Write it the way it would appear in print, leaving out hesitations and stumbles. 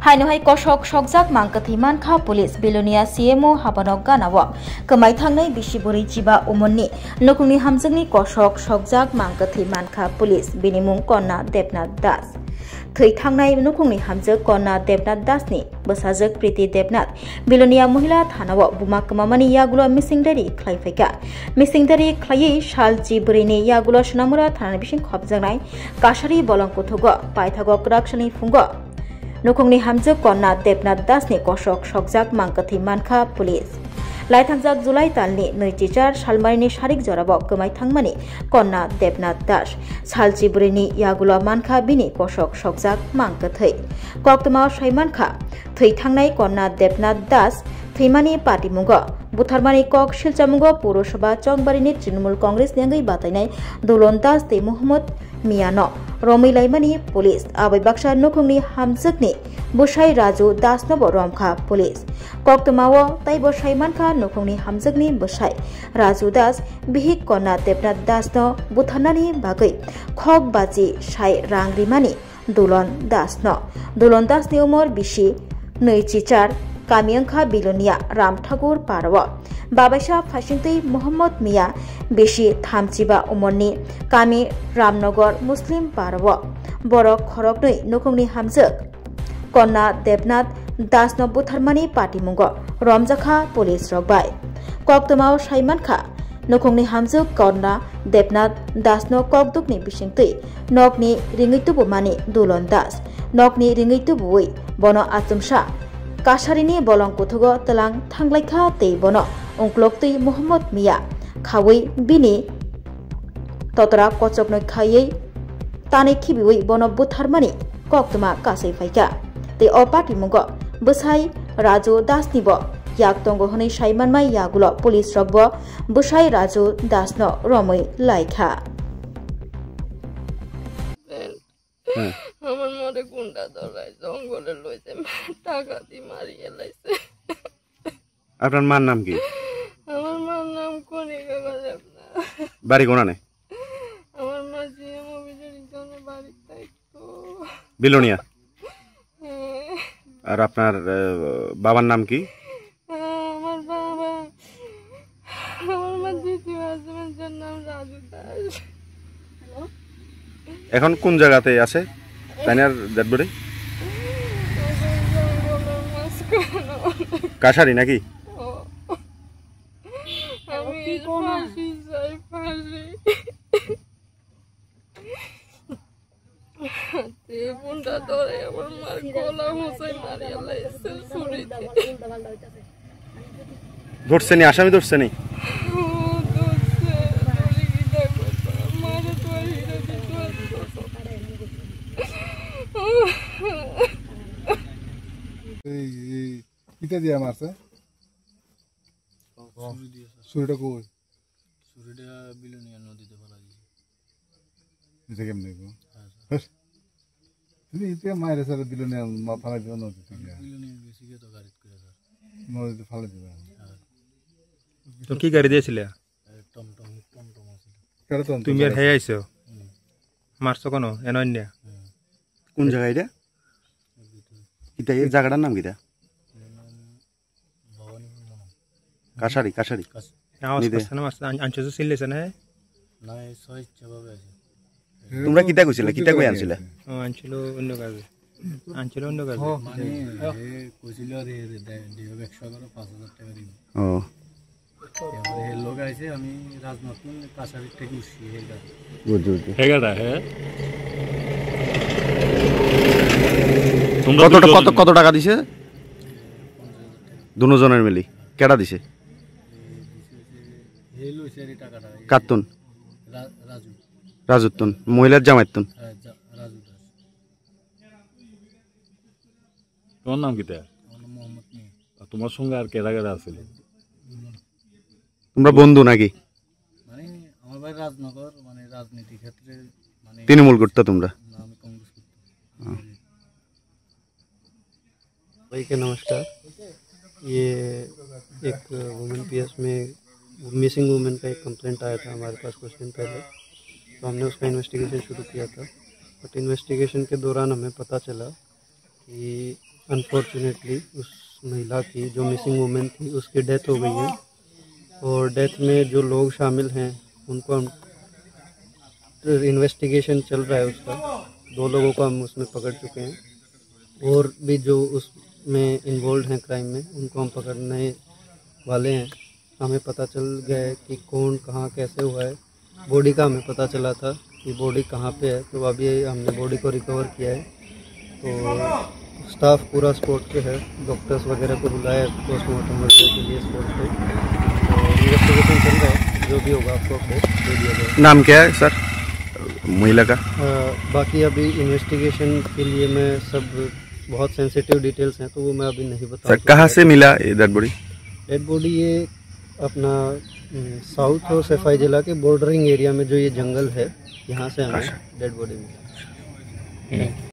हाइनोहाय कशक सकजाक मांकथि मानखा police Belonia CMO हाबानक गानाव कमाय थांनाय बिसिबुरै जिबा उमननि नकुंनि हामजोंनि कशक सकजाक मांकथि मानखा पुलिस बिनिमुं कन्ना देबनाथ दास थै थांनाय नकुंनि हामजो कन्ना देबनाथ दासनि बसाजक प्रीति देबनाथ बिलोनिया महिला थानाव बुमा कमामानि यागुलो मिसिंदारि ख्लायफायका मिसिंदारि ख्लायै साल जिबुरैनि यागुलो सोनामुरा थानानै बिसिं खबजानाय कासारि बलंकुथुग पायथागक राक्षनि फुंग नकुंनि हामजो कन्ना देबनाथ दासनि कशक सकजाक मांकथि मानखा पुलिस लाइथांजाक जुलाई तालनि 24 सालमारिनि सारिक जराव कमाय थांमानि कन्ना देबनाथ दास सालजिबुरैनि यागुला मानखा बिनि कशक सकजाक मांकथै कक्तमा साइमानखा थै थांनाय कन्ना देबनाथ दास थैमानि पार्टीमुंग बुथारमानि कक शिलचामुंग पौरसभा चौकबारिनि तृणमूल कांग्रेस नेंगै बातायनाय दुलन दास दे मोहम्मद मियानो रमैलायमानि पुलिस आबै बाक्सा नकुंनि हामजोकनि बुसाई राजु दासनबो रमखा पुलिस कक्तमाव ताइबो साइमानखा नकुंनि हामजोकनि बुसाई राजु दास बिहिक कन्ना देबनाथ दासनो बुथारनानि बागै खक बाजी साइ रांग्रिमानि दुलन दासनि उमर बिसि 24 कामियंखा बिलोनिया राम ठाकुर पारव बाबाइसा फासिंतै मोहम्मद मिया बेशी 35 उमरनि कामी रामनगर मुस्लिम पारव बर खरकनै नकुंनि हामजोक कन्ना देबनाथ दासनो बुथारमानि पार्टीमुंग रमजाखा पुलिस रगबाय कक्तमाव साइमानखा नकुंनि हामजोक कन्ना देबनाथ दासनो ककदुकनि बिसिंतै नकनि रिङैतुबुमानि दुलन दास नकनि रिङैतुबुयै बनो आचुमसा कासारिनि बलंकुथुग तलां थांलायखा तै बनो उंक्लक्तै मोहम्मद मिया खावै बिनि ततरा कचकनै खायै तानै खिबिवै बनो बुथारमानि कक्तमा कासै फाइका तै अ पार्टीमुंग बसाई राजु दासनिबो याक दंग हनै साइमानमाय यागुलो पुलिस रगबो बसाई राजु दासनो रमै लायखा আমার মরে গুন্ডা ধরাই জঙ্গলে লইছে টাকা দি মারিয়ে লাইছে। আপনার মার নাম কি? আমার মার নাম কনিকা দেবনা। বাড়ি কোনানে? আমার মা জিএম অফিসের জন্য বাড়ি থাকতো বিলোনিয়া। আর আপনার বাবার নাম কি? আমার মা দ্বিতীয় হাজবেন্ডের নাম রাজু দাস। এখন কোন জায়গাতে আছে তাইনার ডেড বডি? কাশারি নাকি? আমি ফাঁসি চাই ফাঁসি। বুনটা ধরে আমার মার গলা মুছাই মারিয়া লাইছে ছুরিতে। ধরছেনি আসামি ধরছেনি? কিতা দিয়া মারছে? ছুরিটা কই? ছুরিটা বিলোনিয়া নদীতে ফেলা গেছে। এটা কেমনে গো? তুমি ইতে মাইরে সারা বিলোনিয়া ফেলা দিও নদীতে। বিলোনিয়া বেশি কে তো গাড়িতে করে স্যার। নদীতে ফেলা দিবা। তো কি গাড়ি দিয়েছিলে? টমটম আছিল। কেডা তো তুমি আর হে আইছো? মারছো কোন এনন্যা? কোন জায়গা এটা? কিতা এই জায়গাটার নাম কিতা? কাশারি কাশারি। আনছো সিলেছে না? না সই জবাব আছে। তোমরা কিতা কইছিলা? কিতা কই আনছিলা? আনছিল অন্য কাজে। মানে কইছিল রে দিও 100 করে 5000 টাকা দিন। ও এবারে লোক আইছে আমি রাজনতুন কাশারি থেকে উঠছি এই গাড়ি। বুঝু হেগাটা হ্যাঁ। কত টাকা দিছে? দুজনের মিলি কেডা দিছে? এই লইছে টাকাটা। কাতুন রাজু রাজুতুন মহিলার জামাইতুন। রাজু দাস। তোমার নাম কিতা? মোহাম্মদ মিয়া। তোমার সঙ্গে আর কেডা কেডা আছিল? তোমরা বন্ধু নাকি? মানে আমার ভাই রাজনগর মানে রাজনীতি ক্ষেত্রে মানে তৃণমূল করতে তোমরা? আমি কংগ্রেস করতাম। भाई के नमस्कार। ये एक वुमेन पीएस में मिसिंग वुमेन का एक कंप्लेंट आया था हमारे पास कुछ दिन पहले, तो हमने उसका इन्वेस्टिगेशन शुरू किया था। बट इन्वेस्टिगेशन के दौरान हमें पता चला कि अनफॉर्चुनेटली उस महिला की जो मिसिंग वुमेन थी उसकी डेथ हो गई है। और डेथ में जो लोग शामिल हैं उनको हम इन्वेस्टिगेशन चल रहा है उसका। 2 लोगों को हम उसमें पकड़ चुके हैं और भी जो उसमें इन्वॉल्व हैं क्राइम में उनको हम पकड़ने वाले हैं। हमें पता चल गया है कि कौन कहाँ कैसे हुआ है। बॉडी का हमें पता चला था कि बॉडी कहाँ पे है, तो अभी हमने बॉडी को रिकवर किया है। तो स्टाफ पूरा स्पॉट पे है, डॉक्टर्स वगैरह को बुलाया है पोस्टमार्टम के लिए स्पॉट पे। तो इन्वेस्टिगेशन चल रहा है, जो भी होगा आपको अपडेट दे दिया जाएगा। नाम क्या है सर महिला का? बाकी अभी इन्वेस्टिगेशन के लिए मैं सब बहुत सेंसिटिव डिटेल्स हैं तो वो मैं अभी नहीं बता सर कहाँ से मिला ये डेड बॉडी? डेड बॉडी ये अपना साउथ और सफाई जिला के बॉर्डरिंग एरिया में जो ये जंगल है यहाँ से हमें डेड बॉडी मिला।